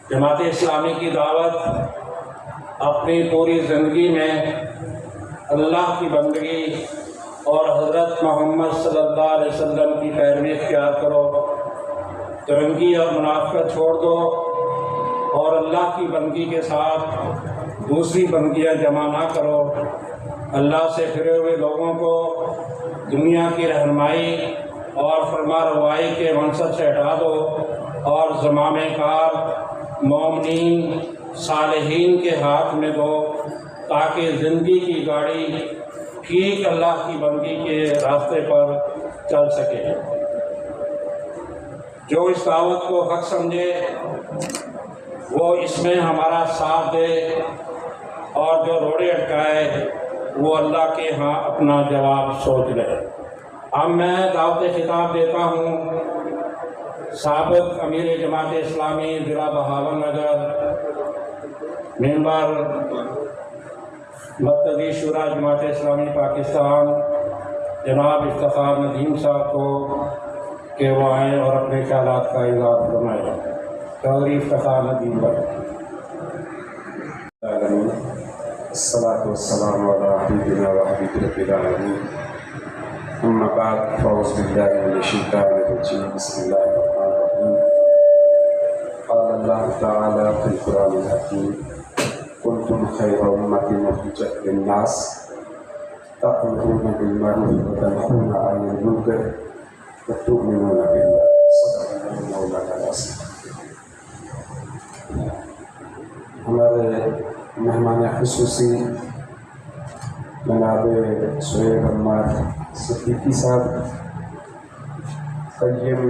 جماعت اسلامی کی دعوت اپنی پوری زندگی میں اللہ کی بندگی اور حضرت محمد صلی اللہ علیہ وسلم کی پیروی اختیار کرو، ترنگی اور منافقت چھوڑ دو اور اللہ کی بندگی کے ساتھ دوسری بندگیاں جمع نہ کرو۔ اللہ سے پھرے ہوئے لوگوں کو دنیا کی رہنمائی اور فرما روائی کے منصب سے ہٹا دو اور زمام کار مومنین صالحین کے ہاتھ میں دو، تاکہ زندگی کی گاڑی ٹھیک اللہ کی بندگی کے راستے پر چل سکے۔ جو اس دعوت کو حق سمجھے وہ اس میں ہمارا ساتھ دے، اور جو روڑے اٹکائے وہ اللہ کے ہاں اپنا جواب سوچ لے۔ اب میں دعوت خطاب دیتا ہوں سابق امیر جماعت اسلامی ضلع بہاول نگر، ممبر مرکزی شورا جماعت اسلامی پاکستان، جناب افتخار ندیم صاحب کو کہ وہ آئیں اور اپنے خیالات کا اظہار فرمائیں۔ چودھری افتخار ندیم بھائی۔ الصلاة والسلام على حبيبنا وحبيب رب العالمين، أما بعد فأعوذ بالله من الشيطان الرجيم، بسم الله الرحمن الرحيم۔ قال الله تعالى في القرآن الحكيم: كنتم خير أمة أخرجت للناس تأمرون بالمعروف وتنهون عن المنكر وتؤمنون بالله، صدق الله مولانا العظيم۔ ہمارے مہمان خصوصی جناب سہیل عمار صدیقی صاحب، قیم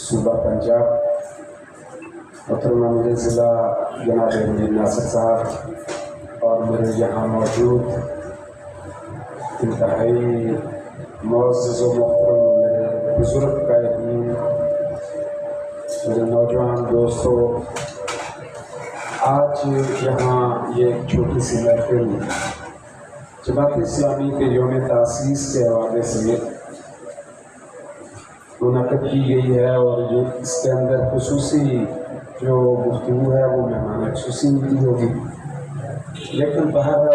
صوبہ پنجاب، محترمہ میرے ضلع جناب امیر ناصر صاحب، اور میرے یہاں موجود انتہائی معزز و محترم میرے بزرگ قائدین، میرے نوجوان دوستوں، آج یہاں یہ ایک چھوٹی سی محفل جماعت اسلامی کے یوم تاسیس کے حوالے سے منعقد کی گئی ہے، اور جو اس کے اندر خصوصی جو گفتگو ہے وہ مہمان خصوصی کی ہوگی، لیکن بہرحال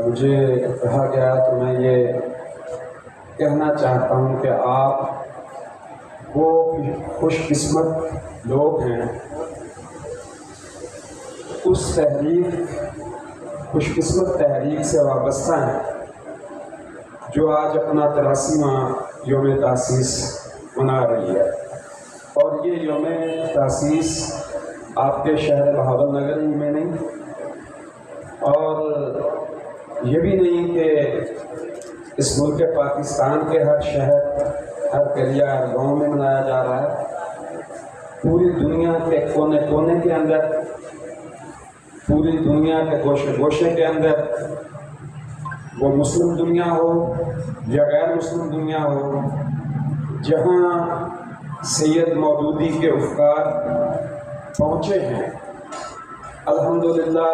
مجھے کہا گیا تو میں یہ کہنا چاہتا ہوں کہ آپ وہ خوش قسمت لوگ ہیں، اس خوش قسمت تحریک سے وابستہ ہیں جو آج اپنا 83واں یوم تاسیس منا رہی ہے۔ اور یہ یوم تاسیس آپ کے شہر بہاول نگر ہی میں نہیں، اور یہ بھی نہیں کہ اس ملک پاکستان کے ہر شہر، ہر قریہ، ہر گاؤں میں منایا جا رہا ہے۔ پوری دنیا کے کونے کونے کے اندر، پوری دنیا کے گوشے گوشے کے اندر، وہ مسلم دنیا ہو یا غیر مسلم دنیا ہو، جہاں سید مودودی کے افکار پہنچے ہیں، الحمدللہ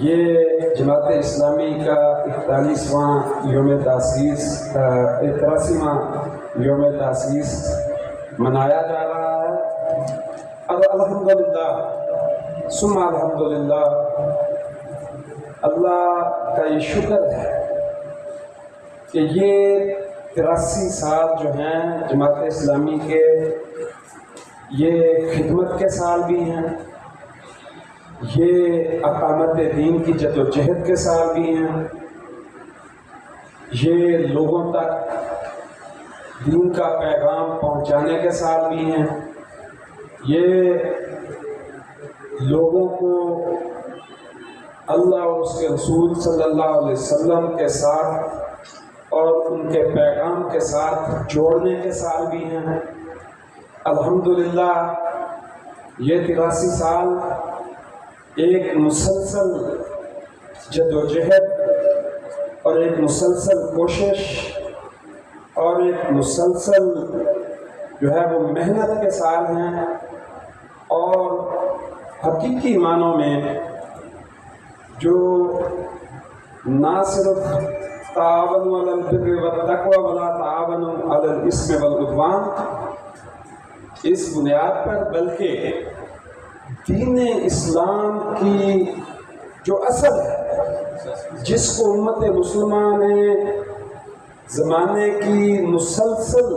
یہ جماعت اسلامی کا 41واں یوم تاسیس، 83واں یوم تاسیس منایا جا رہا ہے۔ اور الحمدللہ ثم الحمدللہ اللہ کا یہ شکر ہے کہ یہ 83 سال جو ہیں جماعت اسلامی کے، یہ خدمت کے سال بھی ہیں، یہ اقامت دین کی جد و جہد کے سال بھی ہیں، یہ لوگوں تک دین کا پیغام پہنچانے کے سال بھی ہیں، یہ لوگوں کو اللہ اور اس کے رسول صلی اللہ علیہ وسلم کے ساتھ اور ان کے پیغام کے ساتھ جوڑنے کے سال بھی ہیں۔ الحمدللہ یہ 83 سال ایک مسلسل جد و جہد اور ایک مسلسل کوشش اور ایک مسلسل جو ہے وہ محنت کے سال ہیں، اور حقیقی معنوں میں جو نہ صرف تعاونوا علی البر والتقوی ولا تعاونوا علی الاثم والعدوان، اس بنیاد پر بلکہ دین اسلام کی جو اصل ہے، جس کو امت مسلمہ نے زمانے کی مسلسل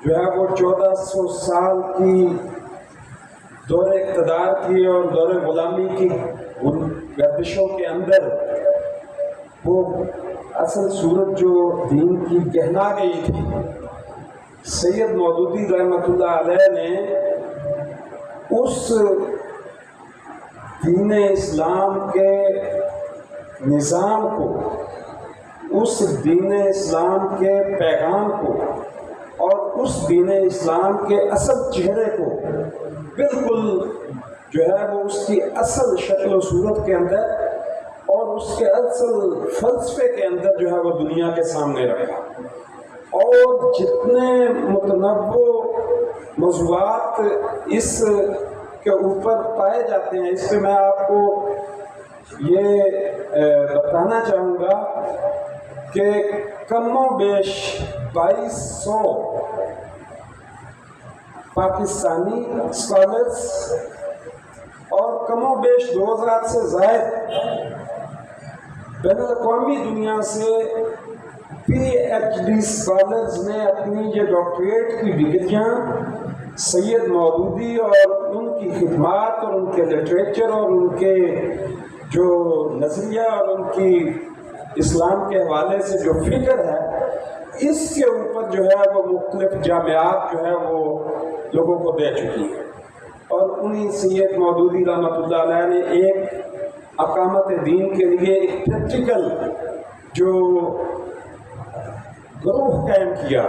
جو ہے وہ 1400 سال کی دور اقتدار کی اور دور غلامی کی گردشوں کے اندر وہ اصل صورت جو دین کی گہنا گئی تھی، سید مودودی رحمۃ اللہ علیہ نے اس دین اسلام کے نظام کو، اس دین اسلام کے پیغام کو اور اس دین اسلام کے اصل چہرے کو بالکل جو ہے وہ اس کی اصل شکل و صورت کے اندر اور اس کے اصل فلسفے کے اندر جو ہے وہ دنیا کے سامنے رکھا، اور جتنے متنوع موضوعات اس کے اوپر پائے جاتے ہیں، اس پہ میں آپ کو یہ بتانا چاہوں گا کہ کم و بیش 2200 پاکستانی اسکالرس اور کم و بیش 2000 سے زائد بین الاقوامی دنیا سے PhD اسکالرز نے اپنی یہ ڈاکٹریٹ کی ڈگریاں سید مودودی اور ان کی خدمات اور ان کے لٹریچر اور ان کے جو نظریہ اور ان کی اسلام کے حوالے سے جو فکر ہے، اس کے اوپر جو ہے وہ مختلف جامعات جو ہے وہ لوگوں کو دے چکی ہیں، اور انہی سید مودودی رحمۃ اللہ علیہ نے ایک اقامت دین کے لیے ایک پریکٹیکل جو گروہ قائم کیا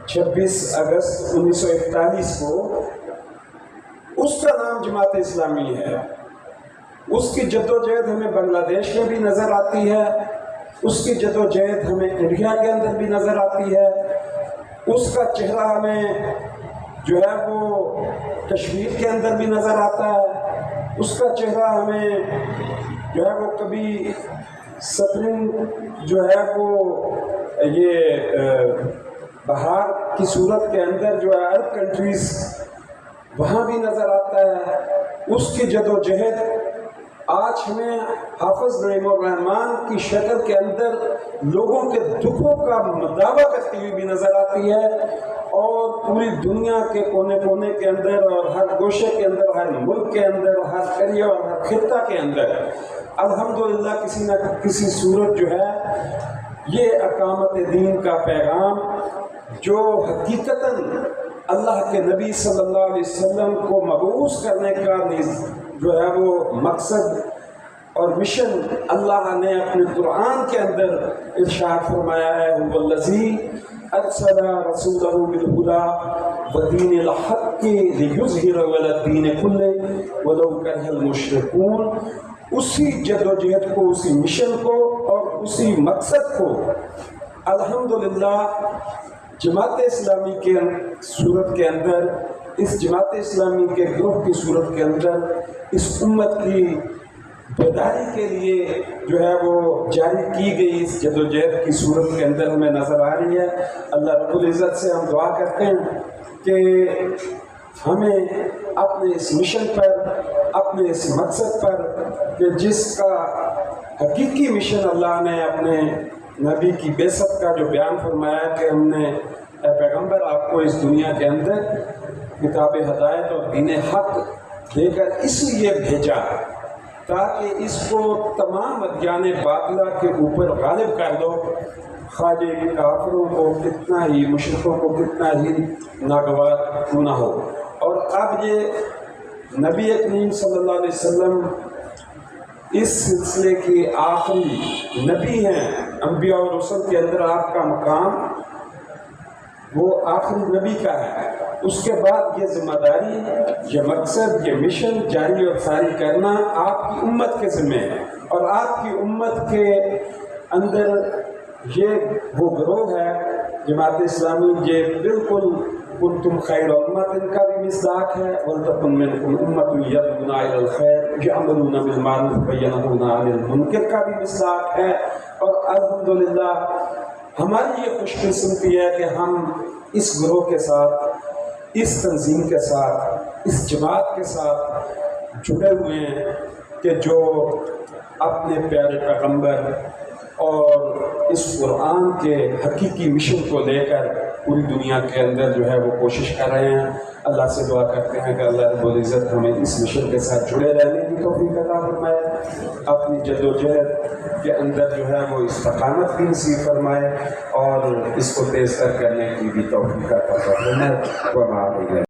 26 اگست 1941 کو، اس کا نام جماعت اسلامی ہے۔ اس کی جدوجہد ہمیں بنگلہ دیش میں بھی نظر آتی ہے، اس کی جدوجہد ہمیں انڈیا کے اندر بھی نظر آتی ہے، اس کا چہرہ ہمیں جو ہے وہ کشمیر کے اندر بھی نظر آتا ہے، اس کا چہرہ ہمیں جو ہے وہ کبھی سپرنگ جو ہے وہ یہ بہار کی صورت کے اندر جو ہے عرب کنٹریز وہاں بھی نظر آتا ہے۔ اس کی جدوجہد آج ہمیں حافظ نعیم الرحمن کی شکل کے اندر لوگوں کے دکھوں کا مداوع کرتی ہوئی بھی نظر آتی ہے، اور پوری دنیا کے کونے کونے کے اندر اور ہر گوشے کے اندر، ہر ملک کے اندر، ہر قریہ اور ہر خطہ کے اندر الحمدللہ کسی نہ کسی صورت جو ہے یہ اقامت دین کا پیغام جو حقیقتاً اللہ کے نبی صلی اللہ علیہ وسلم کو مبعوث کرنے کا جو ہے وہ مقصد اور مشن اللہ نے اپنے قرآن کے اندر ارشاد فرمایا ہے، هو الذی ارسل رسولہ بالہدی ودین الحق لیظہرہ علی الدین کلہ ولو کرہ المشرکون۔ اسی جدوجہد کو، اسی مشن کو اور اسی مقصد کو الحمدللہ جماعت اسلامی کے صورت کے اندر، اس جماعت اسلامی کے گروہ کی صورت کے اندر اس امت کی بیداری کے لیے جو ہے وہ جاری کی گئی اس جدوجہد کی صورت کے اندر ہمیں نظر آ رہی ہے۔ اللہ رب العزت سے ہم دعا کرتے ہیں کہ ہمیں اپنے اس مشن پر، اپنے اس مقصد پر کہ جس کا حقیقی مشن اللہ نے اپنے نبی کی بعثت کا جو بیان فرمایا کہ ہم نے اے پیغمبر آپ کو اس دنیا کے اندر کتاب ہدایت اور دین حق دے کر اس لیے بھیجا تاکہ اس کو تمام ادیان باطلہ کے اوپر غالب کر دو، خواہ یہ کافروں کو کتنا ہی، مشرکوں کو کتنا ہی ناگوار کیوں نہ ہو۔ اور اب یہ نبی کریم صلی اللہ علیہ وسلم اس سلسلے کی آخری نبی ہیں، انبیاء اور رسل کے اندر آپ کا مقام وہ آخری نبی کا ہے۔ اس کے بعد یہ ذمہ داری، یہ مقصد، یہ مشن جاری اور ساری کرنا آپ کی امت کے ذمہ ہے، اور آپ کی امت کے اندر یہ وہ گروہ ہے جماعت اسلامی، یہ بالکل کنتم خیر امت ان کا بھی مصداق ہے، وَلْتَكُنْ مِنْكُمْ أُمَّةٌ يَدْعُونَ إِلَى الْخَيْرِ يَأْمُرُونَ بِالْمَعْرُوفِ وَيَنْهَوْنَ عَنِ الْمُنكَرِ کا بھی مصداق ہے۔ اور الحمدللہ ہماری یہ خوش قسمتی ہے کہ ہم اس گروہ کے ساتھ اس تنظیم کے ساتھ، اس جماعت کے ساتھ جڑے ہوئے ہیں کہ جو اپنے پیارے پیغمبر اور اس قرآن کے حقیقی مشن کو لے کر پوری دنیا کے اندر جو ہے وہ کوشش کر رہے ہیں۔ اللہ سے دعا کرتے ہیں کہ اللہ رب العزت ہمیں اس مشن کے ساتھ جڑے رہنے کی توفیق عطا فرمائے، اپنی جد و جہد کے اندر جو ہے وہ استقامت بھی نصیب فرمائے اور اس کو تیز تر کرنے کی بھی توفیق عطا فرمائے۔